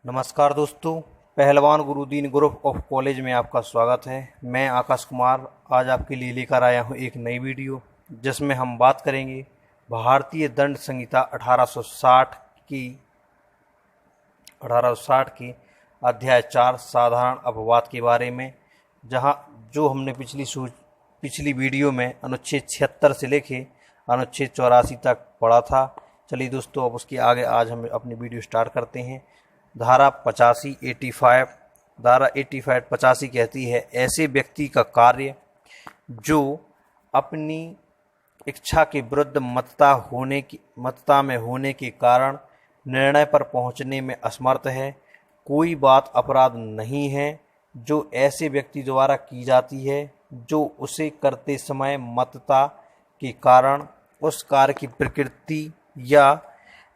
नमस्कार दोस्तों, पहलवान गुरुदीन ग्रुप ऑफ कॉलेज में आपका स्वागत है। मैं आकाश कुमार आज आपके लिए लेकर आया हूं एक नई वीडियो जिसमें हम बात करेंगे भारतीय दंड संहिता 1860 की अध्याय 4 साधारण अपवाद के बारे में, जो हमने पिछली वीडियो में अनुच्छेद 76 से लेके अनुच्छेद 84 तक पढ़ा था। चलिए दोस्तों, अब उसके आगे आज हम अपनी वीडियो स्टार्ट करते हैं। धारा 85 कहती है, ऐसे व्यक्ति का कार्य जो अपनी इच्छा के विरुद्ध मतता में होने के कारण निर्णय पर पहुंचने में असमर्थ है, कोई बात अपराध नहीं है जो ऐसे व्यक्ति द्वारा की जाती है जो उसे करते समय मतता के कारण उस कार्य की प्रकृति या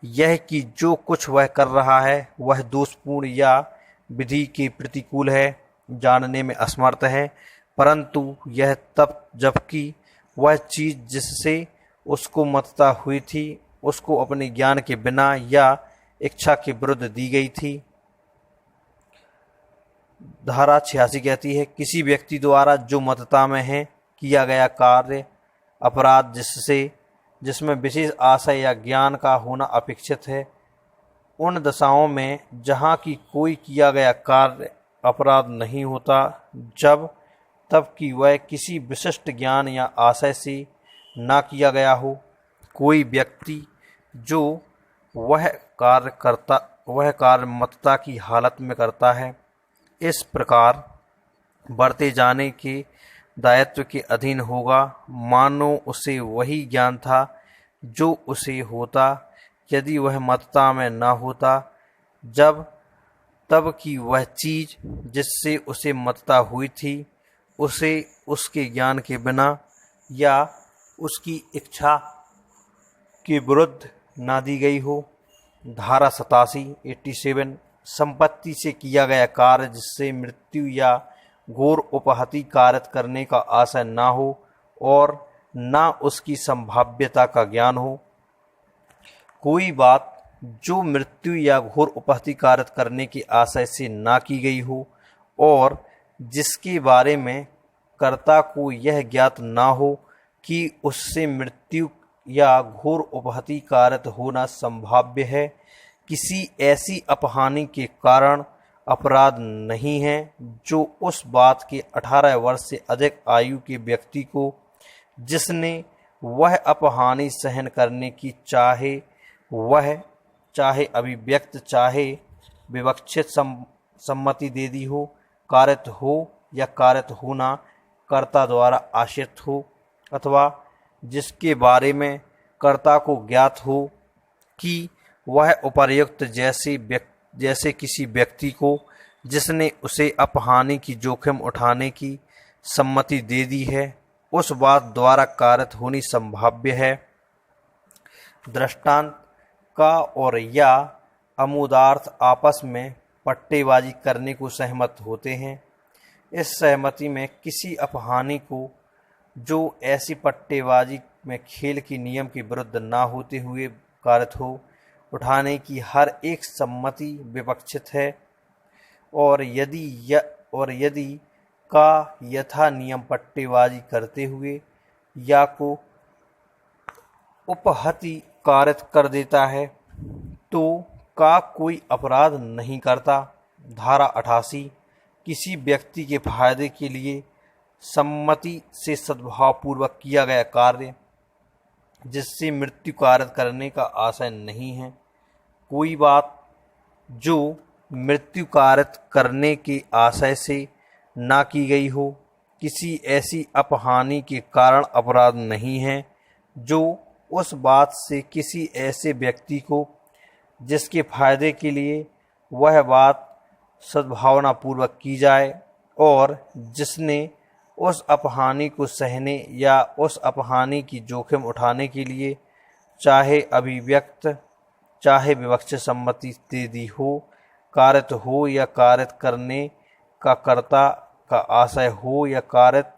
यह कि जो कुछ वह कर रहा है वह दोषपूर्ण या विधि के प्रतिकूल है जानने में असमर्थ है, परंतु यह तब जबकि वह चीज जिससे उसको मतता हुई थी उसको अपने ज्ञान के बिना या इच्छा के विरुद्ध दी गई थी। धारा 86 कहती है, किसी व्यक्ति द्वारा जो मतता में है किया गया कार्य अपराध जिसमें विशेष आशय या ज्ञान का होना अपेक्षित है, उन दशाओं में जहाँ की कोई किया गया कार्य अपराध नहीं होता तब कि वह किसी विशिष्ट ज्ञान या आशय से ना किया गया हो। कोई व्यक्ति जो वह कार्य मतता की हालत में करता है, इस प्रकार बरते जाने के दायित्व के अधीन होगा मानो उसे वही ज्ञान था जो उसे होता यदि वह मतता में न होता, तब कि वह चीज जिससे उसे मतता हुई थी उसे उसके ज्ञान के बिना या उसकी इच्छा के विरुद्ध ना दी गई हो। धारा 87 संपत्ति से किया गया कार्य जिससे मृत्यु या घोर उपहति कार्य करने का आशय ना हो और ना उसकी संभाव्यता का ज्ञान हो। कोई बात जो मृत्यु या घोर उपहति कार्य करने के आशय से ना की गई हो और जिसके बारे में कर्ता को यह ज्ञात ना हो कि उससे मृत्यु या घोर उपहति कार्य होना संभाव्य है, किसी ऐसी अपहानि के कारण अपराध नहीं है जो उस बात के 18 वर्ष से अधिक आयु के व्यक्ति को जिसने वह अपहानि सहन करने की चाहे अभिव्यक्त चाहे विवक्षित सम्मति दे दी हो, कारित हो या कारित होना कर्ता द्वारा आश्रित हो, अथवा जिसके बारे में कर्ता को ज्ञात हो कि वह उपर्युक्त जैसे किसी व्यक्ति को जिसने उसे अपहानि की जोखिम उठाने की सम्मति दे दी है उस बात द्वारा कारित होनी संभाव्य है। दृष्टांत का और या अमूर्तार्थ आपस में पट्टेबाजी करने को सहमत होते हैं। इस सहमति में किसी अपहानि को जो ऐसी पट्टेबाजी में खेल के नियम के विरुद्ध ना होते हुए कारित हो उठाने की हर एक सम्मति विवक्षित है, और यदि का यथा नियम पट्टेबाजी करते हुए या को उपहति कारित कर देता है तो का कोई अपराध नहीं करता। धारा 88 किसी व्यक्ति के फायदे के लिए सम्मति से सद्भावपूर्वक किया गया कार्य जिससे मृत्यु कार्य करने का आशय नहीं है, कोई बात जो मृत्यु कार्य करने के आशय से ना की गई हो, किसी ऐसी अपहानि के कारण अपराध नहीं है जो उस बात से किसी ऐसे व्यक्ति को जिसके फायदे के लिए वह बात सद्भावना पूर्वक की जाए और जिसने उस अपहानि को सहने या उस अपहानि की जोखिम उठाने के लिए चाहे अभिव्यक्त चाहे विवक्षित सम्मति दे दी हो, कारित हो या कारित करने का कर्ता का आशय हो या कारित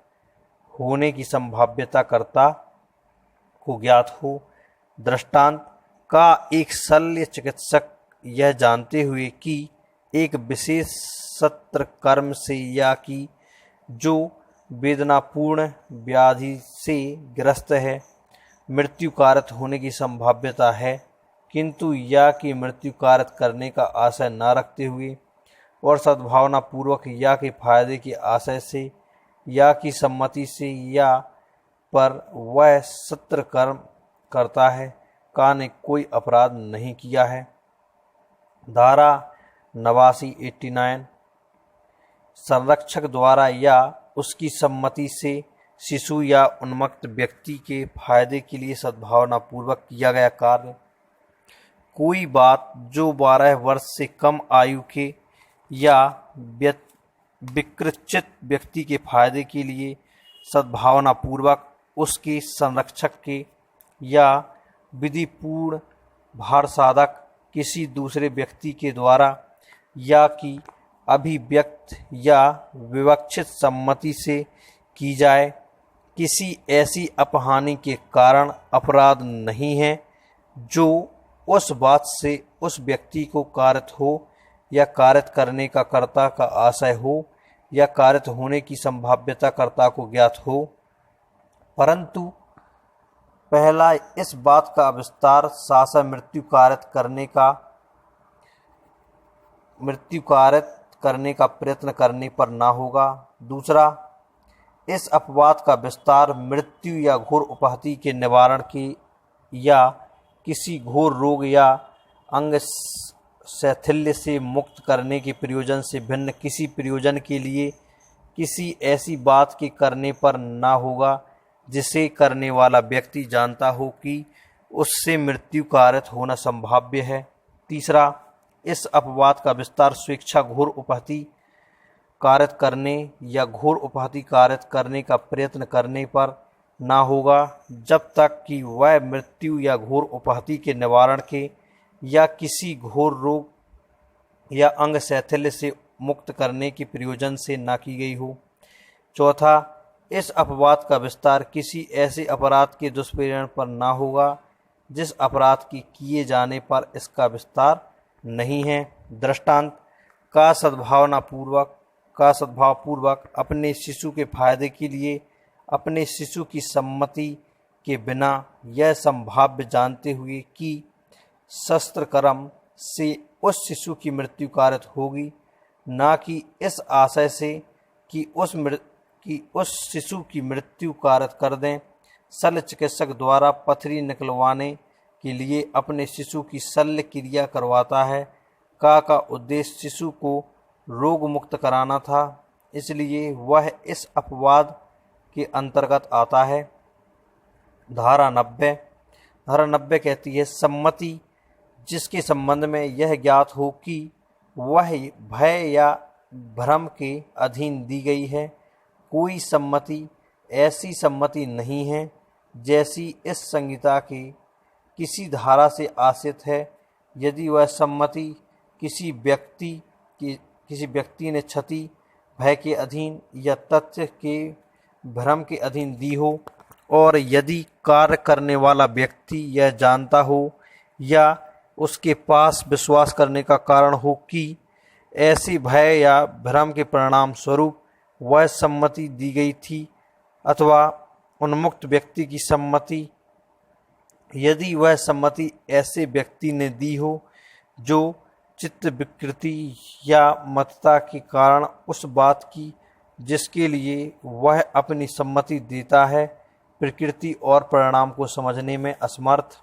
होने की संभाव्यता कर्ता को ज्ञात हो। दृष्टांत का एक शल्य चिकित्सक यह जानते हुए कि एक विशेष सत्र कर्म से या कि जो वेदनापूर्ण व्याधि से ग्रस्त है मृत्यु कारक होने की संभाव्यता है, किंतु या कि मृत्यु कारक करने का आशय न रखते हुए और सद्भावना पूर्वक या के फायदे के आशय से या की सम्मति से या पर वह सत्र कर्म करता है का ने कोई अपराध नहीं किया है। धारा 89 संरक्षक द्वारा या उसकी सम्मति से शिशु या उन्मत्त व्यक्ति के फायदे के लिए सद्भावना पूर्वक किया गया कार्य। कोई बात जो 12 वर्ष से कम आयु के या विकृचित व्यक्ति के फायदे के लिए सद्भावना पूर्वक उसके संरक्षक के या विधिपूर्ण भार साधक किसी दूसरे व्यक्ति के द्वारा या कि अभिव्यक्त या विवक्षित सम्मति से की जाए, किसी ऐसी अपहानि के कारण अपराध नहीं है जो उस बात से उस व्यक्ति को कारित हो या कारित करने का कर्ता का आशय हो या कारित होने की संभाव्यता कर्ता को ज्ञात हो। परंतु पहला इस बात का विस्तार शासन मृत्यु कारित करने का प्रयत्न करने पर ना होगा। दूसरा, इस अपवाद का विस्तार मृत्यु या घोर उपहति के निवारण के या किसी घोर रोग या अंग शैथिल्य से मुक्त करने के प्रयोजन से भिन्न किसी प्रयोजन के लिए किसी ऐसी बात के करने पर ना होगा जिसे करने वाला व्यक्ति जानता हो कि उससे मृत्यु कारित होना संभाव्य है। तीसरा, इस अपवाद का विस्तार स्वेच्छा घोर उपहति कारित करने या घोर उपहति कारित करने का प्रयत्न करने पर ना होगा जब तक कि वह मृत्यु या घोर उपहति के निवारण के या किसी घोर रोग या अंग शैथिल्य से मुक्त करने के प्रयोजन से ना की गई हो। चौथा, इस अपवाद का विस्तार किसी ऐसे अपराध के दुष्प्रेरण पर ना होगा जिस अपराध के किए जाने पर इसका विस्तार नहीं है। दृष्टांत का सद्भावपूर्वक अपने शिशु के फायदे के लिए अपने शिशु की सम्मति के बिना यह संभाव्य जानते हुए कि शस्त्र कर्म से उस शिशु की मृत्यु कारित होगी, ना कि इस आशय से कि उस शिशु की मृत्यु कारित कर दें। शल्य चिकित्सक द्वारा पथरी निकलवाने के लिए अपने शिशु की शल्य क्रिया करवाता है का उद्देश्य शिशु को रोग मुक्त कराना था, इसलिए वह इस अपवाद के अंतर्गत आता है। धारा 90 कहती है, सम्मति जिसके संबंध में यह ज्ञात हो कि वह भय या भ्रम के अधीन दी गई है। कोई सम्मति ऐसी सम्मति नहीं है जैसी इस संहिता के किसी धारा से आश्रित है। यदि वह सम्मति किसी व्यक्ति ने क्षति भय के अधीन या तथ्य के भ्रम के अधीन दी हो और यदि कार्य करने वाला व्यक्ति यह जानता हो या उसके पास विश्वास करने का कारण हो कि ऐसी भय या भ्रम के परिणाम स्वरूप वह सम्मति दी गई थी, अथवा उन्मुक्त व्यक्ति की सम्मति, यदि वह सम्मति ऐसे व्यक्ति ने दी हो जो चित्त विकृति या मतता के कारण उस बात की जिसके लिए वह अपनी सम्मति देता है प्रकृति और परिणाम को समझने में असमर्थ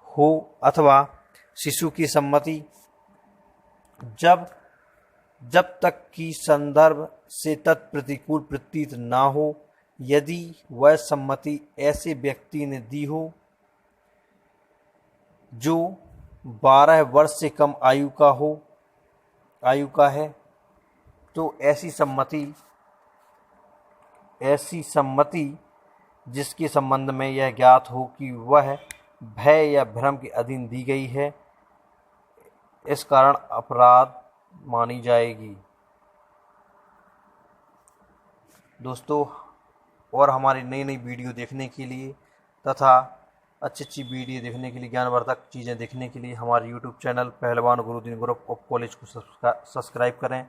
हो, अथवा शिशु की सम्मति जब तक कि संदर्भ से तत्प्रतिकूल प्रतीत ना हो, यदि वह सम्मति ऐसे व्यक्ति ने दी हो जो 12 वर्ष से कम आयु का है, तो ऐसी सम्मति जिसके संबंध में यह ज्ञात हो कि वह भय या भ्रम के अधीन दी गई है, इस कारण अपराध मानी जाएगी। दोस्तों, और हमारी नई नई वीडियो देखने के लिए तथा अच्छी अच्छी वीडियो देखने के लिए, ज्ञानवर्धक चीज़ें देखने के लिए हमारे यूट्यूब चैनल पहलवान गुरुदीन ग्रुप ऑफ कॉलेज को सब्सक्राइब करें।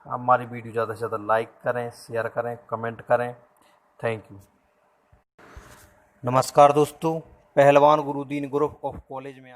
हमारी वीडियो ज़्यादा से ज़्यादा लाइक करें, शेयर करें, कमेंट करें। Thank you. नमस्कार दोस्तों, पहलवान गुरुदीन ग्रुप ऑफ कॉलेज में